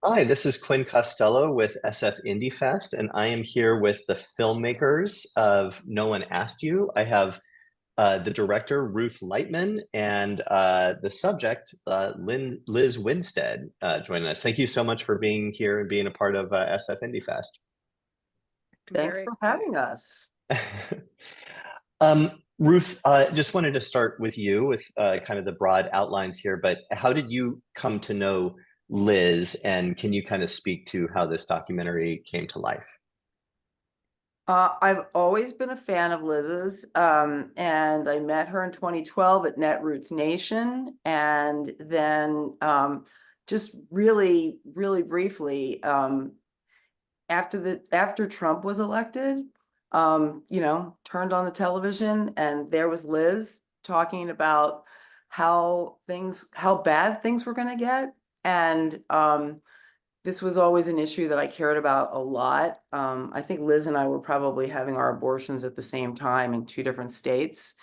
Hi, this is Quinn Costello with SF Indie Fest, and I am here with the filmmakers of No One Asked You. I have the director, Ruth Lightman, and the subject, Liz Winstead, joining us. Thank you so much for being here and being a part of SF Indie Fest. I'm Thanks very for excited. having us. Ruth, just wanted to start with you with kind of the broad outlines here, but how did you come to know Liz, and can you kind of speak to how this documentary came to life? I've always been a fan of Liz's, and I met her in 2012 at Netroots Nation, and then just really, really briefly, after Trump was elected, turned on the television, and there was Liz talking about how bad things were going to get, and this was always an issue that I cared about a lot. I think Liz and I were probably having our abortions at the same time in two different states.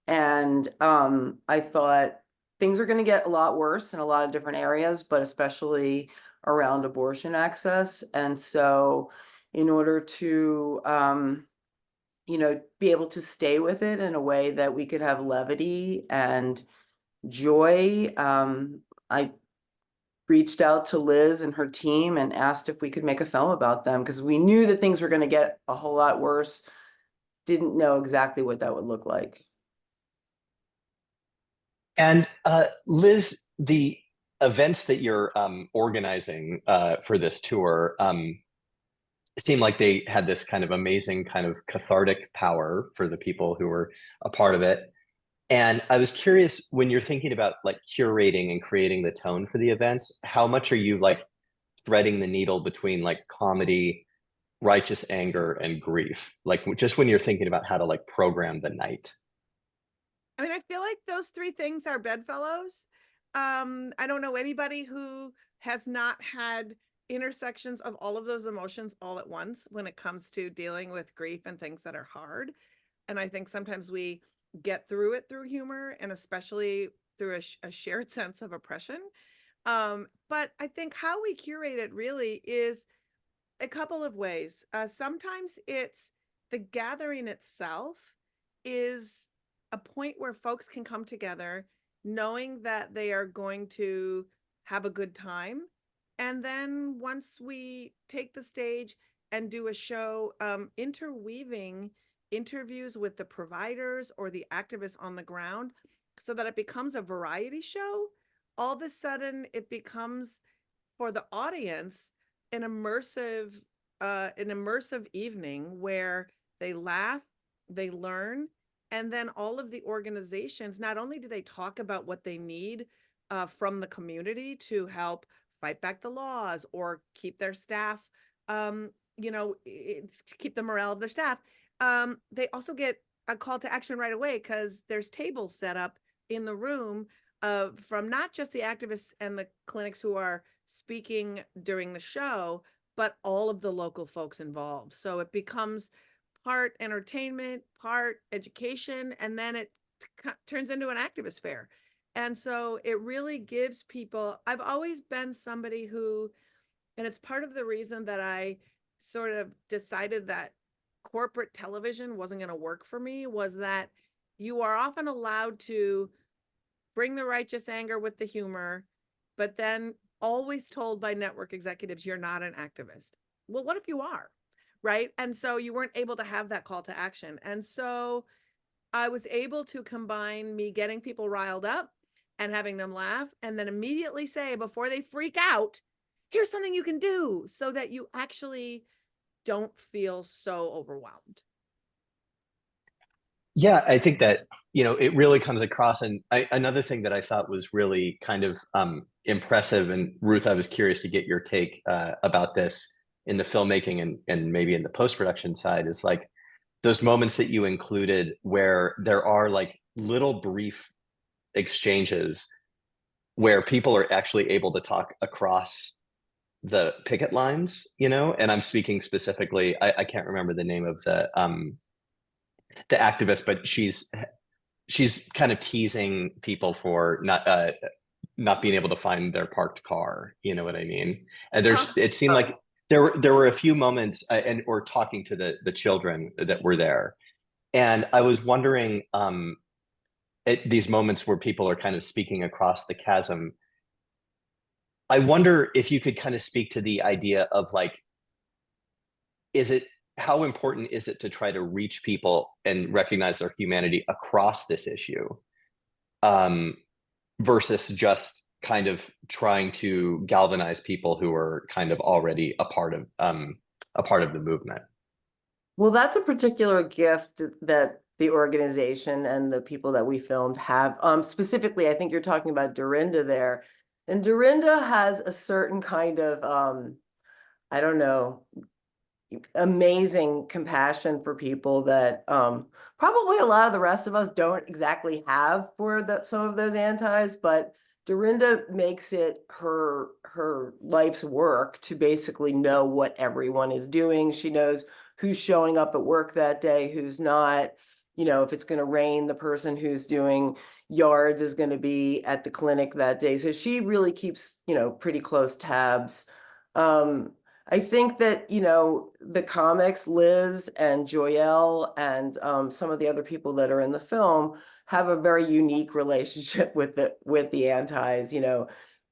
And I thought things are going to get a lot worse in a lot of different areas, but especially around abortion access. And so, in order to, be able to stay with it in a way that we could have levity and joy, I reached out to Liz and her team and asked if we could make a film about them because we knew that things were going to get a whole lot worse. Didn't know exactly what that would look like. And Liz, the events that you're organizing for this tour seem like they had this kind of amazing kind of cathartic power for the people who were a part of it. And I was curious when you're thinking about like curating and creating the tone for the events, how much are you like threading the needle between like comedy, righteous anger, and grief? Like just when you're thinking about how to like program the night. I mean, I feel like those three things are bedfellows. I don't know anybody who has not had intersections of all of those emotions all at once when it comes to dealing with grief and things that are hard. And I think sometimes we get through it through humor and especially through a shared sense of oppression. But I think how we curate it really is a couple of ways. Sometimes it's the gathering itself is a point where folks can come together knowing that they are going to have a good time. And then once we take the stage and do a show, interweaving interviews with the providers or the activists on the ground so that it becomes a variety show, all of a sudden it becomes for the audience an immersive evening where they laugh, they learn, and then all of the organizations not only do they talk about what they need from the community to help fight back the laws or keep their staff, to keep the morale of their staff. They also get a call to action right away because there's tables set up in the room from not just the activists and the clinics who are speaking during the show, but all of the local folks involved. So it becomes part entertainment, part education, and then it turns into an activist fair. And so it really gives people, I've always been somebody who, and it's part of the reason that I sort of decided that corporate television wasn't going to work for me, was that you are often allowed to bring the righteous anger with the humor, but then always told by network executives, you're not an activist. Well, what if you are? Right. And so you weren't able to have that call to action. And so I was able to combine me getting people riled up and having them laugh, and then immediately say, before they freak out, here's something you can do so that you actually don't feel so overwhelmed. Yeah, I think that, it really comes across. And another thing that I thought was really kind of impressive, and Ruth, I was curious to get your take about this in the filmmaking and maybe in the post-production side, is like those moments that you included where there are like little brief exchanges where people are actually able to talk across the picket lines, and I'm speaking specifically, I can't remember the name of the activist, but she's kind of teasing people for not not being able to find their parked car. You know what I mean? And Uh-huh. it seemed like there were a few moments, and or talking to the children that were there, and I was wondering, at these moments where people are kind of speaking across the chasm, I wonder if you could kind of speak to the idea of like, is it how important is it to try to reach people and recognize their humanity across this issue, um, versus just kind of trying to galvanize people who are kind of already a part of the movement? Well, that's a particular gift that the organization and the people that we filmed have. Specifically, I think you're talking about Dorinda there. And Dorinda has a certain kind of, I don't know, amazing compassion for people that probably a lot of the rest of us don't exactly have for some of those antis, but Dorinda makes it her life's work to basically know what everyone is doing. She knows who's showing up at work that day, who's not. You know, if it's going to rain, the person who's doing yards is going to be at the clinic that day. So she really keeps, pretty close tabs. I think that, the comics, Liz and Joyelle and some of the other people that are in the film have a very unique relationship with the antis.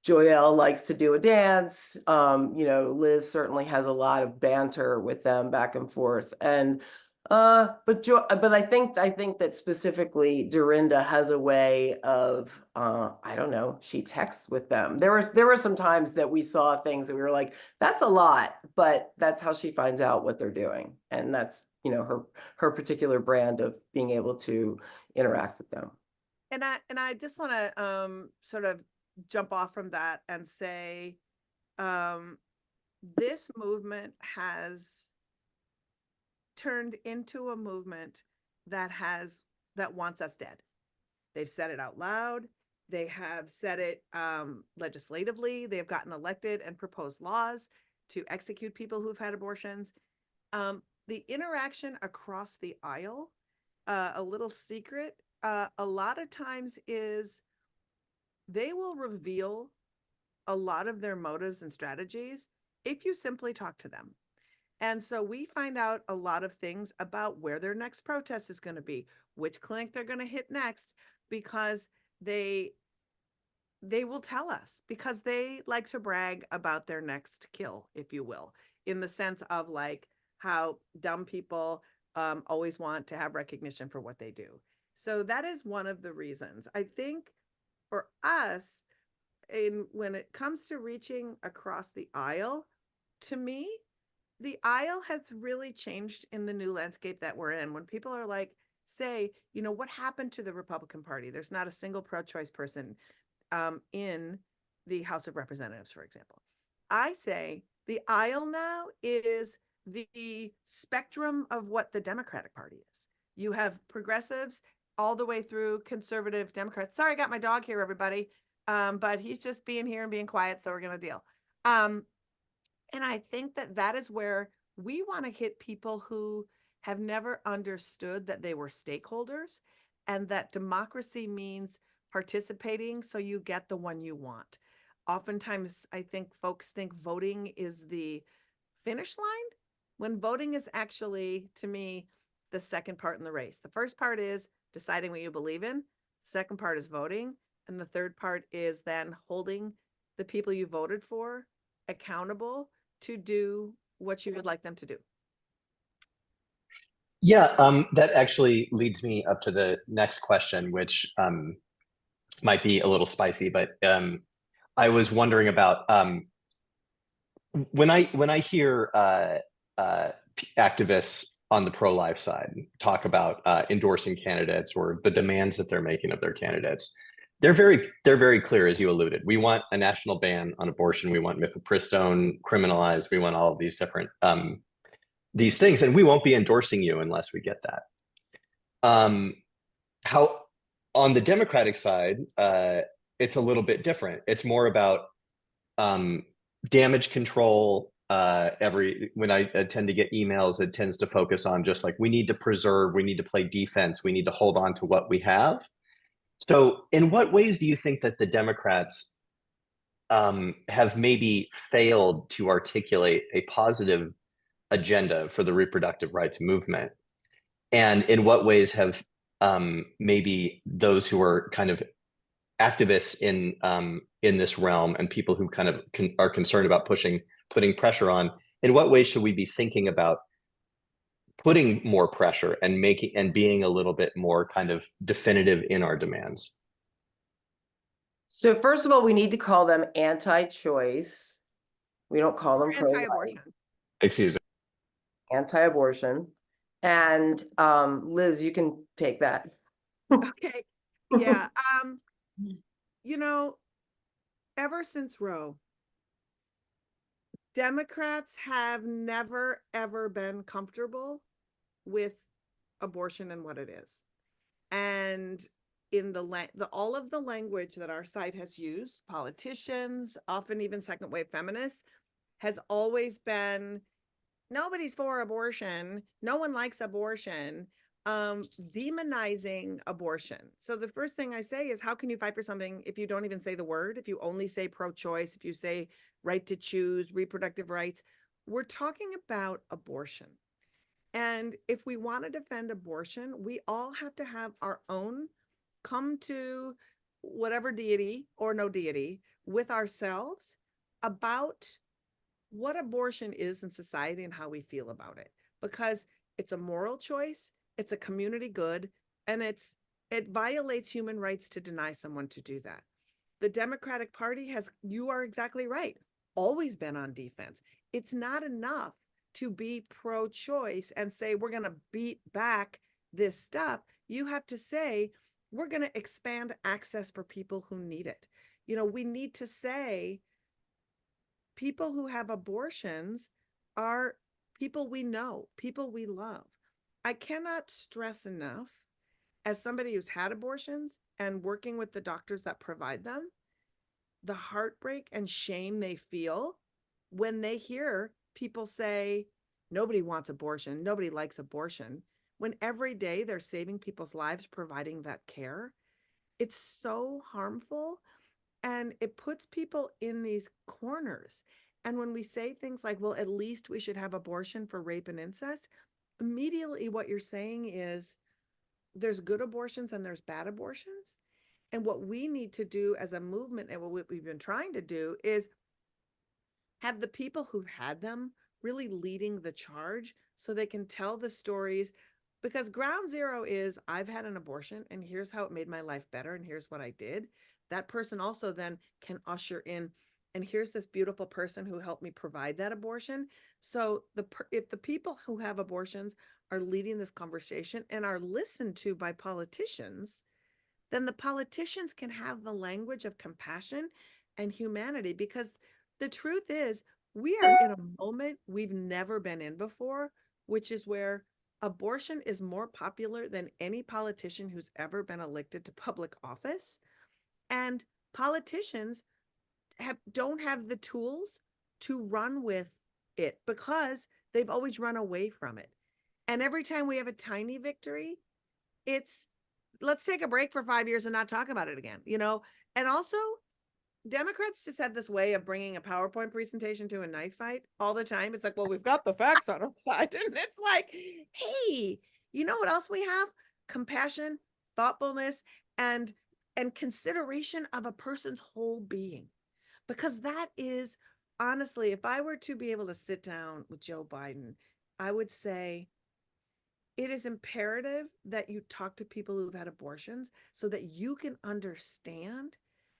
Joyelle likes to do a dance. Liz certainly has a lot of banter with them back and forth. And but I think that specifically Dorinda has a way of I don't know, she texts with them. There were some times that we saw things that we were like, that's a lot, but that's how she finds out what they're doing. And that's, her particular brand of being able to interact with them. And I just want to sort of jump off from that and say this movement has turned into a movement that wants us dead. They've said it out loud. They have said it legislatively. They have gotten elected and proposed laws to execute people who've had abortions. The interaction across the aisle, a little secret, a lot of times is they will reveal a lot of their motives and strategies if you simply talk to them. And so we find out a lot of things about where their next protest is going to be, which clinic they're going to hit next, because they will tell us, because they like to brag about their next kill, if you will, in the sense of like how dumb people always want to have recognition for what they do. So that is one of the reasons. I think for us, when it comes to reaching across the aisle, to me, the aisle has really changed in the new landscape that we're in. When people are like, say, what happened to the Republican Party? There's not a single pro-choice person in the House of Representatives, for example. I say the aisle now is the spectrum of what the Democratic Party is. You have progressives all the way through conservative Democrats. Sorry, I got my dog here, everybody. But he's just being here and being quiet, so we're going to deal. And I think that is where we want to hit people who have never understood that they were stakeholders and that democracy means participating so you get the one you want. Oftentimes, I think folks think voting is the finish line, when voting is actually, to me, the second part in the race. The first part is deciding what you believe in. The second part is voting. And the third part is then holding the people you voted for accountable to do what you would like them to do. Yeah, that actually leads me up to the next question, which might be a little spicy, but I was wondering about when I hear activists on the pro-life side talk about endorsing candidates or the demands that they're making of their candidates. They're very clear, as you alluded. We want a national ban on abortion. We want mifepristone criminalized. We want all of these different these things, and we won't be endorsing you unless we get that. How on the Democratic side, it's a little bit different. It's more about damage control. When I tend to get emails, it tends to focus on just like we need to preserve, we need to play defense, we need to hold on to what we have. So, in what ways do you think that the Democrats have maybe failed to articulate a positive agenda for the reproductive rights movement? And in what ways have maybe those who are kind of activists in this realm and people who kind of are concerned about putting pressure on, in what ways should we be thinking about putting more pressure and making and being a little bit more kind of definitive in our demands? So first of all, we need to call them anti-choice. We don't call them Or pro-life, anti-abortion. Excuse me. anti-abortion. And Liz, you can take that. Okay. Yeah. You know, ever since Roe, Democrats have never, ever been comfortable with abortion and what it is. And in the all of the language that our site has used, politicians, often even second wave feminists, has always been nobody's for abortion, no one likes abortion, demonizing abortion. So the first thing I say is, how can you fight for something if you don't even say the word, if you only say pro-choice, if you say right to choose, reproductive rights? We're talking about abortion. And if we want to defend abortion, we all have to have our own come to whatever deity or no deity with ourselves about what abortion is in society and how we feel about it, because it's a moral choice, it's a community good, and it violates human rights to deny someone to do that. The Democratic Party has, you are exactly right, always been on defense. It's not enough to be pro-choice and say we're going to beat back this stuff. You have to say we're going to expand access for people who need it. You know, we need to say people who have abortions are people we know, people we love. I cannot stress enough, as somebody who's had abortions and working with the doctors that provide them, the heartbreak and shame they feel when they hear people say, nobody wants abortion, nobody likes abortion, when every day they're saving people's lives, providing that care. It's so harmful. And it puts people in these corners. And when we say things like, well, at least we should have abortion for rape and incest, immediately what you're saying is there's good abortions and there's bad abortions. And what we need to do as a movement, and what we've been trying to do, is have the people who've had them really leading the charge so they can tell the stories. Because ground zero is, I've had an abortion and here's how it made my life better and here's what I did. That person also then can usher in, and here's this beautiful person who helped me provide that abortion. So if the people who have abortions are leading this conversation and are listened to by politicians, then the politicians can have the language of compassion and humanity. Because the truth is, we are in a moment we've never been in before, which is where abortion is more popular than any politician who's ever been elected to public office. And politicians don't have the tools to run with it because they've always run away from it. And every time we have a tiny victory, it's let's take a break for 5 years and not talk about it again, you know? And also, Democrats just have this way of bringing a PowerPoint presentation to a knife fight all the time. It's like, well, we've got the facts on our side. And it's like, hey, you know what else we have? Compassion, thoughtfulness, and consideration of a person's whole being. Because that is, honestly, if I were to be able to sit down with Joe Biden, I would say, it is imperative that you talk to people who've had abortions so that you can understand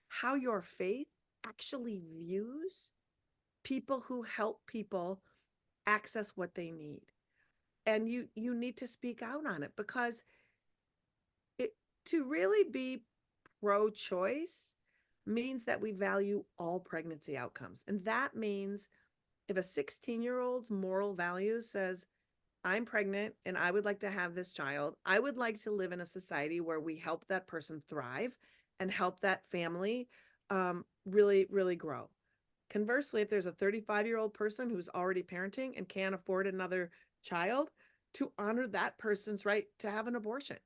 how your faith actually views people who help people access what they need. And you need to speak out on it, because to really be pro-choice means that we value all pregnancy outcomes. And that means if a 16-year-old's moral value says, I'm pregnant and I would like to have this child, I would like to live in a society where we help that person thrive and help that family really, really grow. Conversely, if there's a 35-year-old person who's already parenting and can't afford another child, to honor that person's right to have an abortion.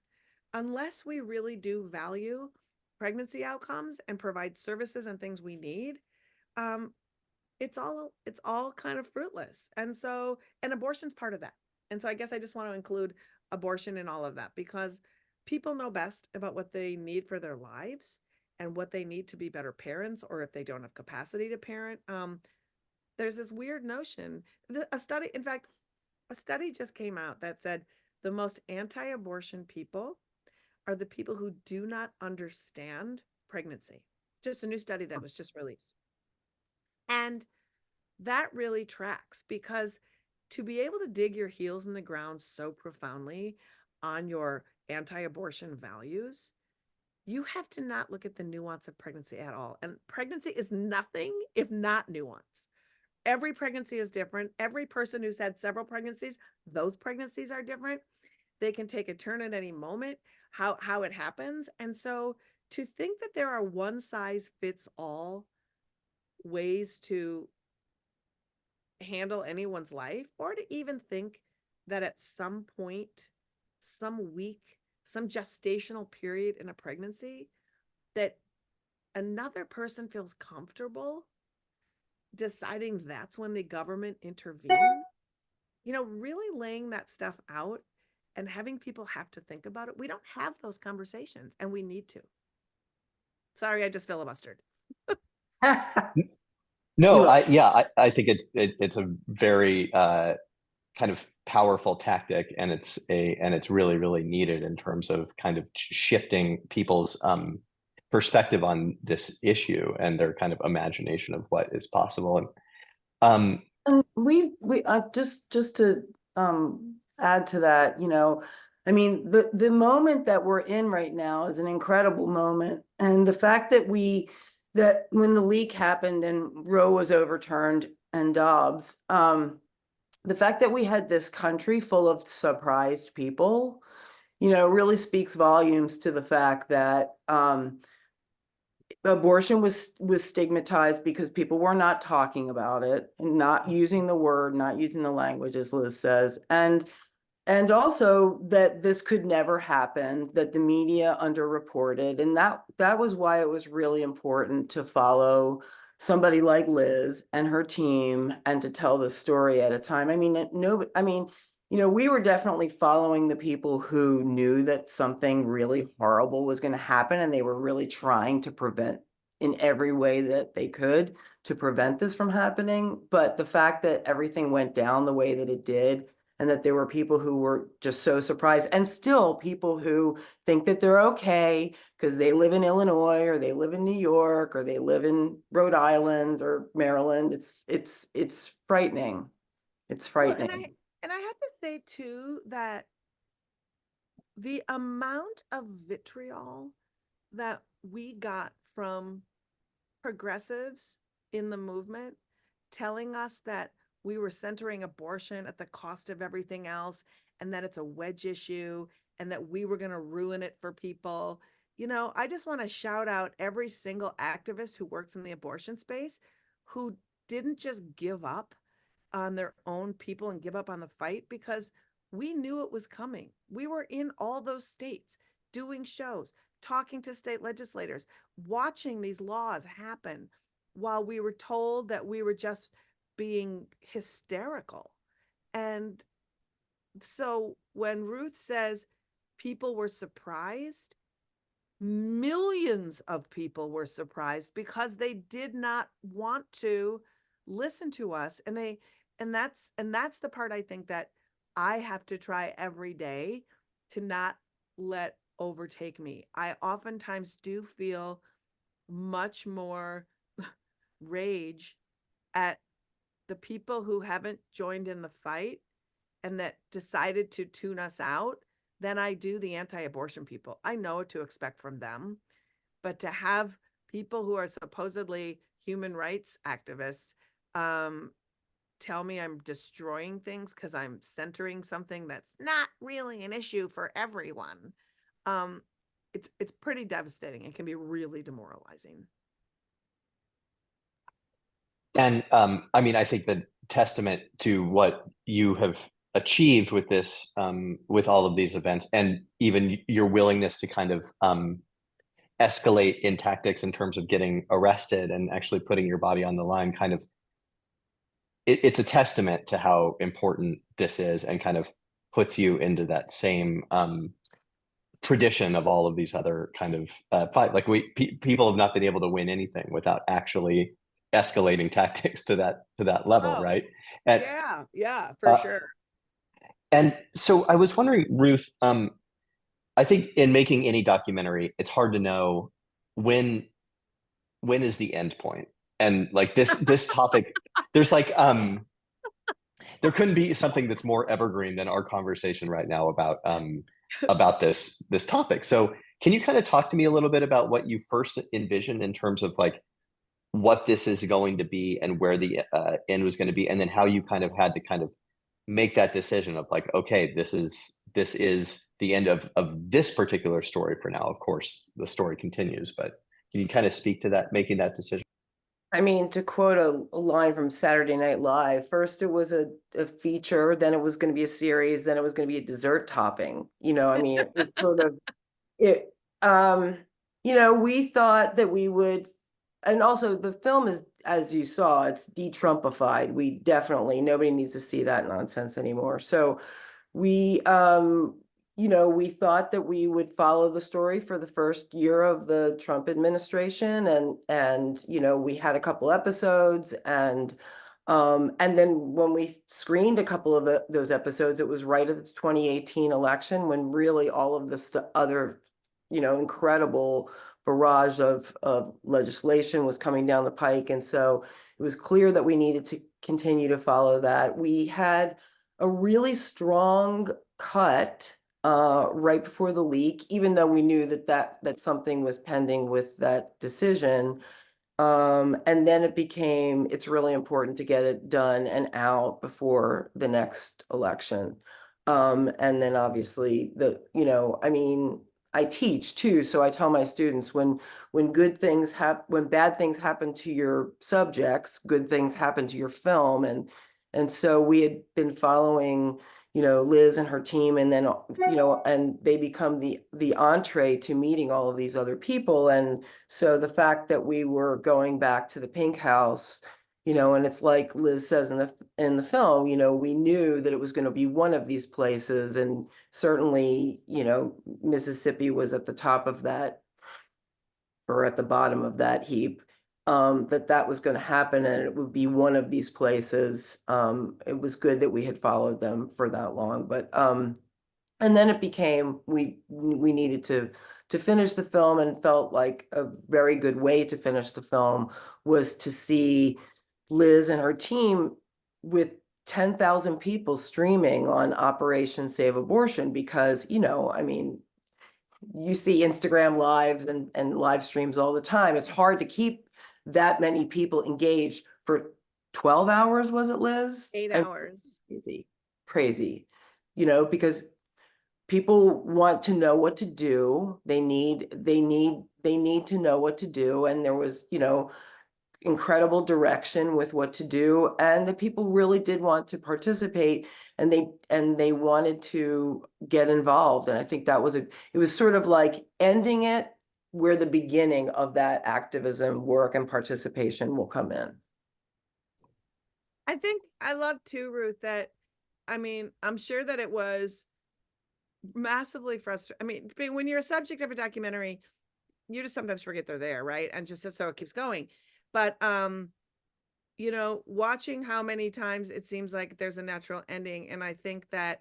Unless we really do value pregnancy outcomes and provide services and things we need, it's all kind of fruitless. And so, and abortion's part of that. And so I guess I just want to include abortion in all of that, because people know best about what they need for their lives and what they need to be better parents, or if they don't have capacity to parent. There's this weird notion. A study, in fact, a study just came out that said the most anti-abortion people are the people who do not understand pregnancy. Just a new study that was just released. And that really tracks, because to be able to dig your heels in the ground so profoundly on your anti-abortion values, you have to not look at the nuance of pregnancy at all. And pregnancy is nothing if not nuance. Every pregnancy is different. Every person who's had several pregnancies, those pregnancies are different. They can take a turn at any moment, how it happens. And so to think that there are one size fits all ways to handle anyone's life, or to even think that at some point, some week, some gestational period in a pregnancy, that another person feels comfortable deciding that's when the government intervene, really laying that stuff out and having people have to think about it. We don't have those conversations, and we need to. Sorry, I just filibustered. No, I think it's a very kind of powerful tactic, and it's really, really needed in terms of kind of shifting people's perspective on this issue and their kind of imagination of what is possible. And And we just to add to that, I mean, the moment that we're in right now is an incredible moment. And the fact that that when the leak happened and Roe was overturned and Dobbs, the fact that we had this country full of surprised people, really speaks volumes to the fact that abortion was stigmatized because people were not talking about it and not using the word, not using the language, as Liz says. And also that this could never happen, that the media underreported. And that was why it was really important to follow somebody like Liz and her team and to tell the story at a time. I mean, we were definitely following the people who knew that something really horrible was going to happen, and they were really trying to prevent in every way that they could to prevent this from happening. But the fact that everything went down the way that it did, and that there were people who were just so surprised, and still people who think that they're okay because they live in Illinois or they live in New York or they live in Rhode Island or Maryland. It's frightening. It's frightening. Well, and I have to say too that the amount of vitriol that we got from progressives in the movement telling us that we were centering abortion at the cost of everything else, and that it's a wedge issue, and that we were going to ruin it for people. I just want to shout out every single activist who works in the abortion space who didn't just give up on their own people and give up on the fight, because we knew it was coming. We were in all those states doing shows, talking to state legislators, watching these laws happen while we were told that we were just being hysterical. And so when Ruth says people were surprised, millions of people were surprised because they did not want to listen to us. And that's the part I think that I have to try every day to not let overtake me. I oftentimes do feel much more rage at the people who haven't joined in the fight and that decided to tune us out than I do the anti-abortion people. I know what to expect from them, but to have people who are supposedly human rights activists tell me I'm destroying things because I'm centering something that's not really an issue for everyone, it's pretty devastating. It can be really demoralizing. And I think the testament to what you have achieved with this, with all of these events, and even your willingness to kind of escalate in tactics in terms of getting arrested and actually putting your body on the line kind of it's a testament to how important this is and kind of puts you into that same tradition of all of these other kind of fight. Like people have not been able to win anything without actually escalating tactics to that level, Oh, right? And yeah, for uh, sure. and so I was wondering, Ruth, I think in making any documentary, it's hard to know when is the end point. And like this topic, there's like there couldn't be something that's more evergreen than our conversation right now about this topic. So can you kind of talk to me a little bit about what you first envisioned in terms of like what this is going to be and where the end was going to be, and then how you kind of had to kind of make that decision of like, okay, this is the end of this particular story for now. Of course, the story continues, but can you kind of speak to that, making that decision? I mean, to quote a line from Saturday Night Live, first it was a feature, then it was going to be a series, then it was going to be a dessert topping. I mean, it was sort of it. We thought that we would, and also the film is, as you saw, it's de-Trumpified. Nobody needs to see that nonsense anymore. So we we thought that we would follow the story for the first year of the Trump administration, and we had a couple episodes, and then when we screened a couple of those episodes, it was right at the 2018 election, when really all of this other incredible barrage of legislation was coming down the pike. And so it was clear that we needed to continue to follow that. We had a really strong cut right before the leak, even though we knew that something was pending with that decision. And then it's really important to get it done and out before the next election. And then obviously I teach too, so I tell my students, when bad things happen to your subjects, good things happen to your film. And so we had been following Liz and her team, and then and they become the entree to meeting all of these other people. And so the fact that we were going back to the Pink House, and it's like Liz says in the film, we knew that it was going to be one of these places, and certainly, Mississippi was at the top of that, or at the bottom of that heap. That was going to happen, and it would be one of these places. It was good that we had followed them for that long, but and then it became, we needed to finish the film, and felt like a very good way to finish the film was to see Liz and her team with 10,000 people streaming on Operation Save Abortion, because, I mean, you see Instagram lives and live streams all the time. It's hard to keep that many people engaged for 12 hours, was it, Liz? 8 hours. Crazy, because people want to know what to do. They need to know what to do. And there was, incredible direction with what to do. And the people really did want to participate, and they wanted to get involved. And I think it was sort of like ending it where the beginning of that activism work and participation will come in. I think I love too, Ruth, that, I mean, I'm sure that it was massively frustrating. I mean, when you're a subject of a documentary, you just sometimes forget they're there, right? And just so it keeps going. But watching how many times it seems like there's a natural ending. And I think that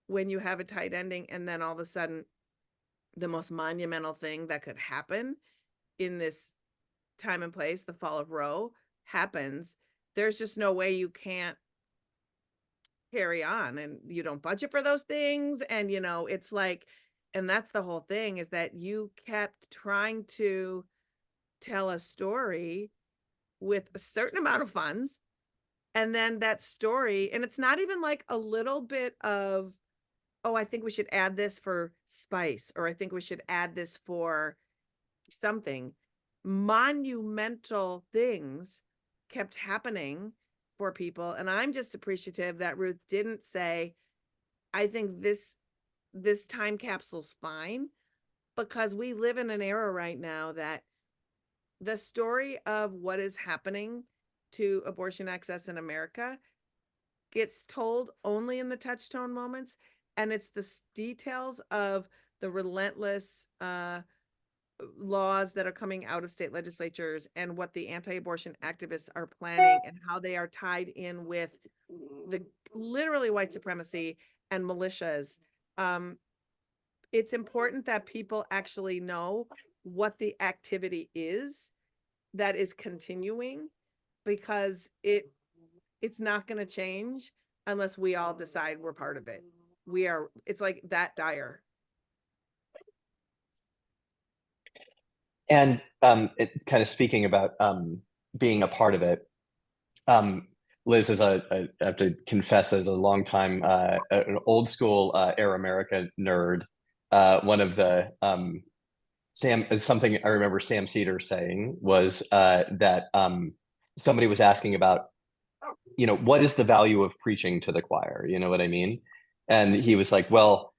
when you have a tight ending, and then all of a sudden the most monumental thing that could happen in this time and place, the fall of Roe, happens, there's just no way you can't carry on, and you don't budget for those things. And it's like, and that's the whole thing, is that you kept trying to tell a story with a certain amount of funds, and then that story, and it's not even like a little bit of, oh, I think we should add this for spice, or I think we should add this for something. Monumental things kept happening for people. And I'm just appreciative that Ruth didn't say, I think this time capsule's fine. because we live in an era right now that the story of what is happening to abortion access in America gets told only in the touchstone moments, and it's the details of the relentless laws that are coming out of state legislatures and what the anti-abortion activists are planning and how they are tied in with the literally white supremacy and militias. It's important that people actually know what the activity is that is continuing, because it's not going to change unless we all decide we're part of it. It's like that dire. And it's kind of speaking about being a part of it. Liz is I have to confess, as a longtime an old school Air America nerd. One of the something I remember Sam Cedar saying was that somebody was asking about, what is the value of preaching to the choir? You know what I mean? And he was like, well,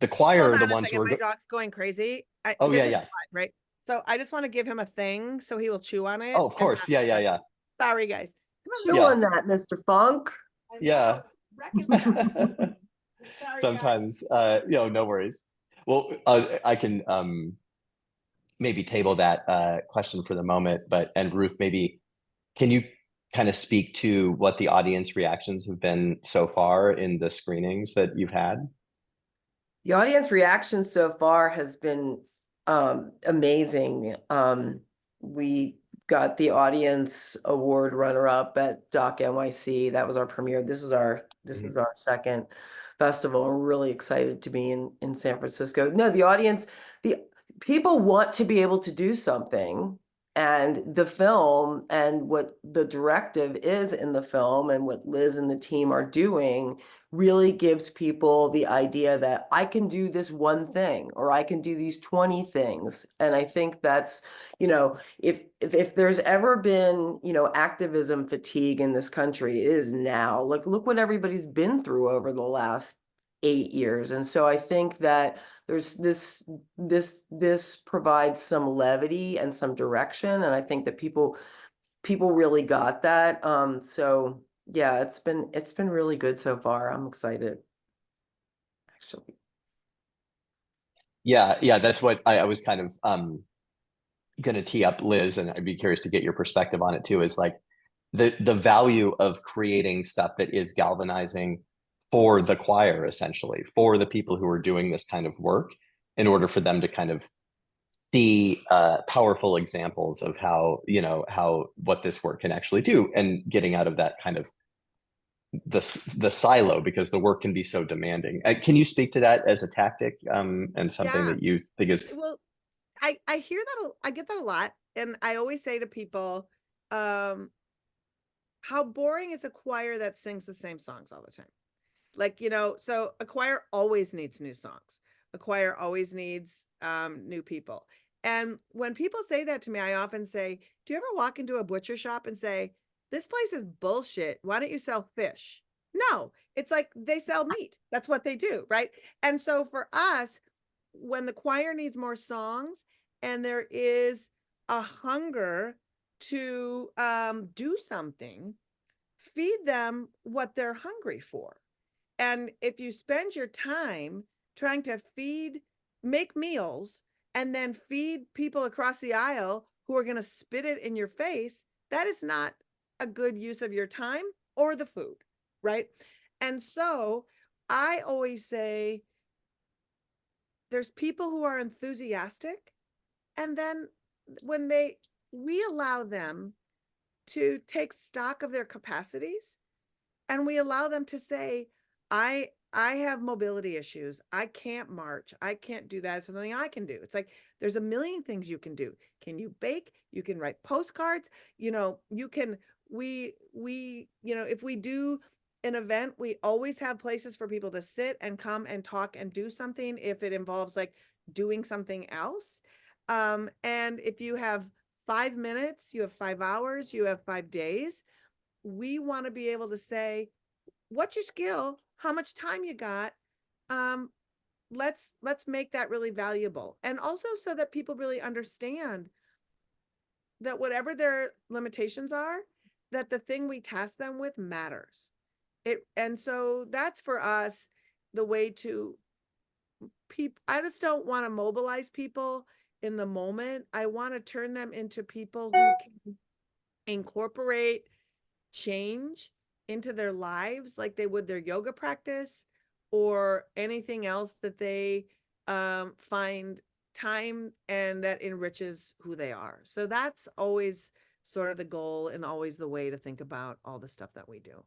the choir Hold are the on a ones who second, are. my dog's going crazy. Oh This yeah, is yeah. live, right? So I just want to give him a thing so he will chew on it. Oh, of course. Yeah, yeah, yeah. Sorry, guys. Chew Yeah. on that, Mr. Funk. Yeah. Sorry, Sometimes, no worries. Well, I can maybe table that question for the moment, and Ruth, maybe can you kind of speak to what the audience reactions have been so far in the screenings that you've had? The audience reaction so far has been amazing. We got the audience award runner-up at Doc NYC. That was our premiere. This is our second festival. We're really excited to be in San Francisco. No, the people want to be able to do something, and the film and what the directive is in the film and what Liz and the team are doing really gives people the idea that I can do this one thing or I can do these 20 things. And I think that's, if there's ever been, activism fatigue in this country, it is now. Like, look what everybody's been through over the last 8 years. And so I think that there's this provides some levity and some direction. And I think that people really got that. So yeah, it's been really good so far. I'm excited, actually. Yeah, that's what I was kind of going to tee up, Liz, and I'd be curious to get your perspective on it too, is like the value of creating stuff that is galvanizing for the choir, essentially, for the people who are doing this kind of work, in order for them to kind of see powerful examples of how what this work can actually do, and getting out of that kind of the silo, because the work can be so demanding. Can you speak to that as a tactic and something Yeah. that you think is? Well, I hear that, I get that a lot. And I always say to people, how boring is a choir that sings the same songs all the time? Like, so a choir always needs new songs. A choir always needs new people. And when people say that to me, I often say, do you ever walk into a butcher shop and say, this place is bullshit, why don't you sell fish? No, it's like they sell meat. That's what they do, right? And so for us, when the choir needs more songs and there is a hunger to do something, feed them what they're hungry for. And if you spend your time trying to make meals and then feed people across the aisle who are going to spit it in your face, that is not a good use of your time or the food, right? And so I always say there's people who are enthusiastic, and then when we allow them to take stock of their capacities, and we allow them to say, I have mobility issues. I can't march. I can't do that. It's something I can do. It's like, there's a million things you can do. Can you bake? You can write postcards. You can, if we do an event, we always have places for people to sit and come and talk and do something if it involves like doing something else. And if you have 5 minutes, you have 5 hours, you have 5 days, we want to be able to say, what's your skill? How much time you got? let's make that really valuable. And also so that people really understand that whatever their limitations are, that the thing we task them with matters. And so that's for us the way to people. I just don't want to mobilize people in the moment. I want to turn them into people who can incorporate change into their lives like they would their yoga practice or anything else that they find time and that enriches who they are. So that's always sort of the goal and always the way to think about all the stuff that we do.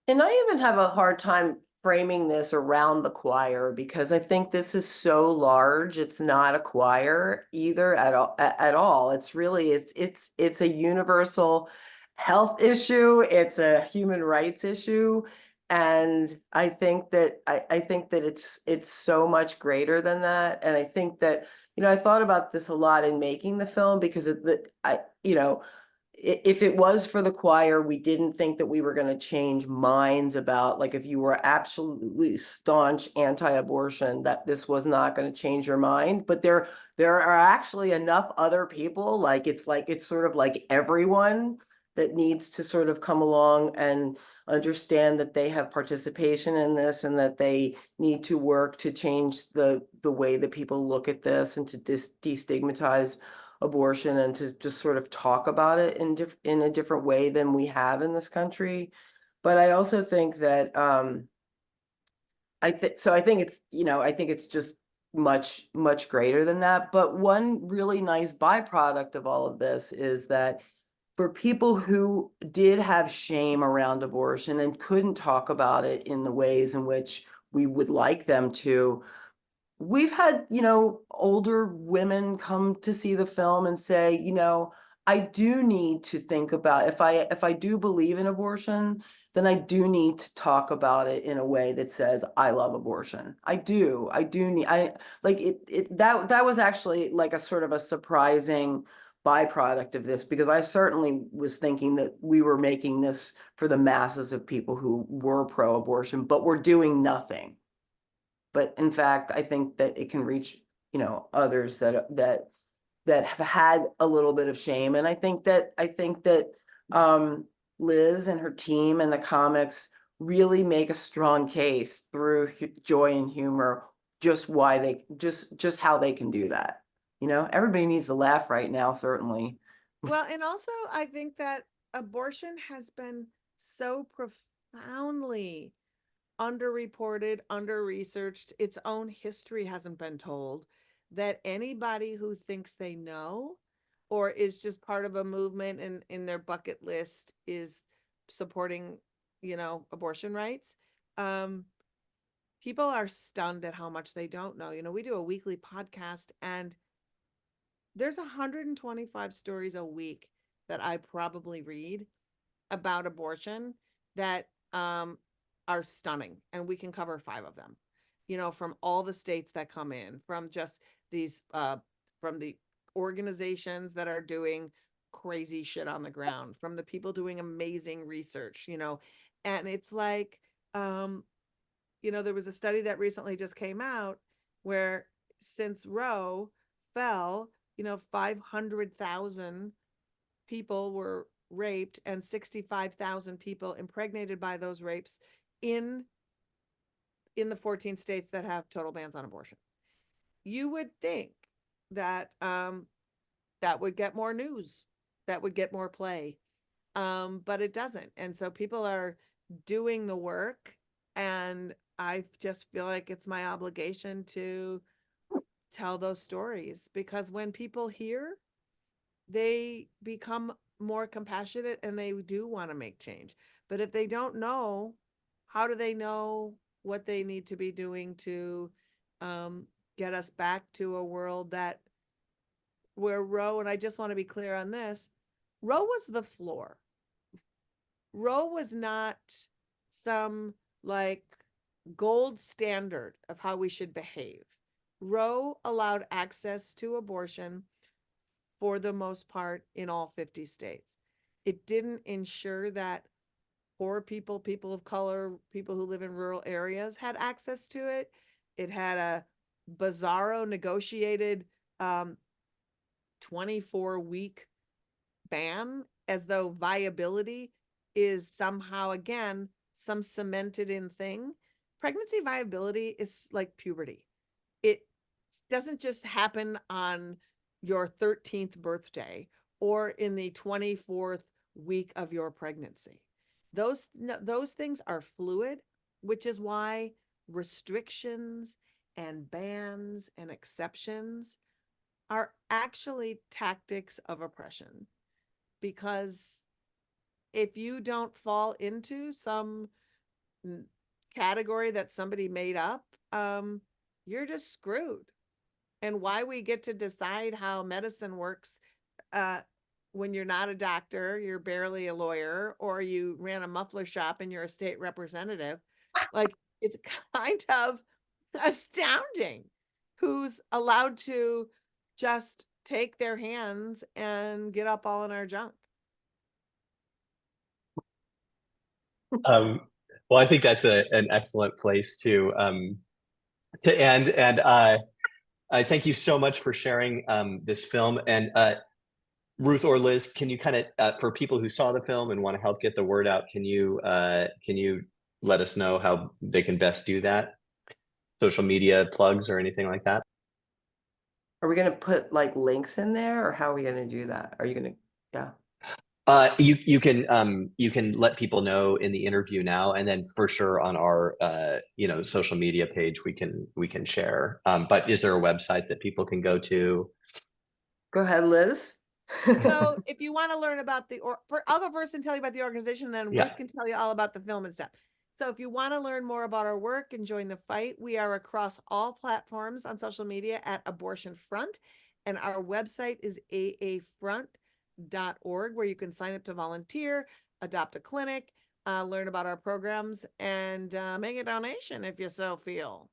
And I even have a hard time framing this around the choir because I think this is so large. It's not a choir either at all. It's really it's a universal health issue. It's a human rights issue. And I think that I think that it's so much greater than that. And I think that, I thought about this a lot in making the film because if it was for the choir, we didn't think that we were going to change minds about, like, if you were absolutely staunch anti-abortion, that this was not going to change your mind. But there are actually enough other people, it's sort of like everyone that needs to sort of come along and understand that they have participation in this and that they need to work to change the way that people look at this and to destigmatize abortion and to just sort of talk about it in a different way than we have in this country. But I also think that I think it's just much greater than that. But one really nice byproduct of all of this is that for people who did have shame around abortion and couldn't talk about it in the ways in which we would like them to, we've had, older women come to see the film and say, I do need to think about if I do believe in abortion, then I do need to talk about it in a way that says, I love abortion. I do need, I like it that was actually like a sort of a surprising byproduct of this, because I certainly was thinking that we were making this for the masses of people who were pro-abortion, but we're doing nothing. But in fact, I think that it can reach, others that have had a little bit of shame. And I think that Liz and her team and the comics really make a strong case through joy and humor, just why they just how they can do that. Everybody needs to laugh right now, certainly. Well, and also I think that abortion has been so profoundly underreported, under-researched, its own history hasn't been told, that anybody who thinks they know or is just part of a movement and in their bucket list is supporting, abortion rights. People are stunned at how much they don't know. We do a weekly podcast and there's 125 stories a week that I probably read about abortion that are stunning, and we can cover 5 of them, from all the states that come in, from just these from the organizations that are doing crazy shit on the ground, from the people doing amazing research, and it's like there was a study that recently just came out where since Roe fell, 500,000 people were raped and 65,000 people impregnated by those rapes in the 14 states that have total bans on abortion. You would think that that would get more news, that would get more play, but it doesn't. And so people are doing the work, and I just feel like it's my obligation to tell those stories, because when people hear, they become more compassionate and they do want to make change. But if they don't know, how do they know what they need to be doing to get us back to a world where Roe, and I just want to be clear on this, Roe was the floor. Roe was not some like gold standard of how we should behave. Roe allowed access to abortion for the most part in all 50 states. It didn't ensure that poor people, people of color, people who live in rural areas had access to it. It had a bizarro negotiated 24-week ban, as though viability is somehow, again, some cemented in thing. Pregnancy viability is like puberty. It doesn't just happen on your 13th birthday or in the 24th week of your pregnancy. Those things are fluid, which is why restrictions and bans and exceptions are actually tactics of oppression. Because if you don't fall into some category that somebody made up, you're just screwed. And why we get to decide how medicine works when you're not a doctor, you're barely a lawyer, or you ran a muffler shop and you're a state representative, like, it's kind of astounding who's allowed to just take their hands and get up all in our junk. Well, I think that's an excellent place to end. And I thank you so much for sharing this film. And Ruth or Liz, can you kind of, for people who saw the film and want to help get the word out, can you let us know how they can best do that? Social media plugs or anything like that? Are we gonna put like links in there, or how are we gonna do that? Are you gonna, yeah? You can let people know in the interview now, and then for sure on our social media page we can share. But is there a website that people can go to? Go ahead, Liz. So if you want to learn about I'll go first and tell you about the organization, then Yeah. Ruth can tell you all about the film and stuff. So if you want to learn more about our work and join the fight, we are across all platforms on social media at Abortion Front, and our website is aafront.org, where you can sign up to volunteer, adopt a clinic, learn about our programs, and make a donation if you so feel.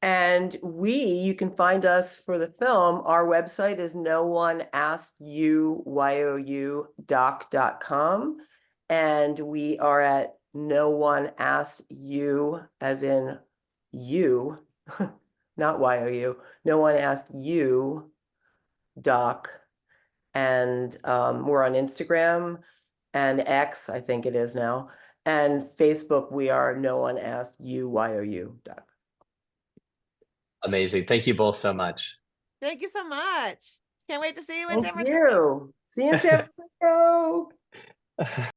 And you can find us for the film. Our website is nooneaskedyou.com. And we are at no one asked you, as in you, not YOU, no one asked you, doc. And we're on Instagram and X, I think it is now. And Facebook, we are no one asked you, YOU, doc. Amazing. Thank you both so much. Thank you so much. Can't wait to see you in San Thank Francisco. you. See you in San Francisco.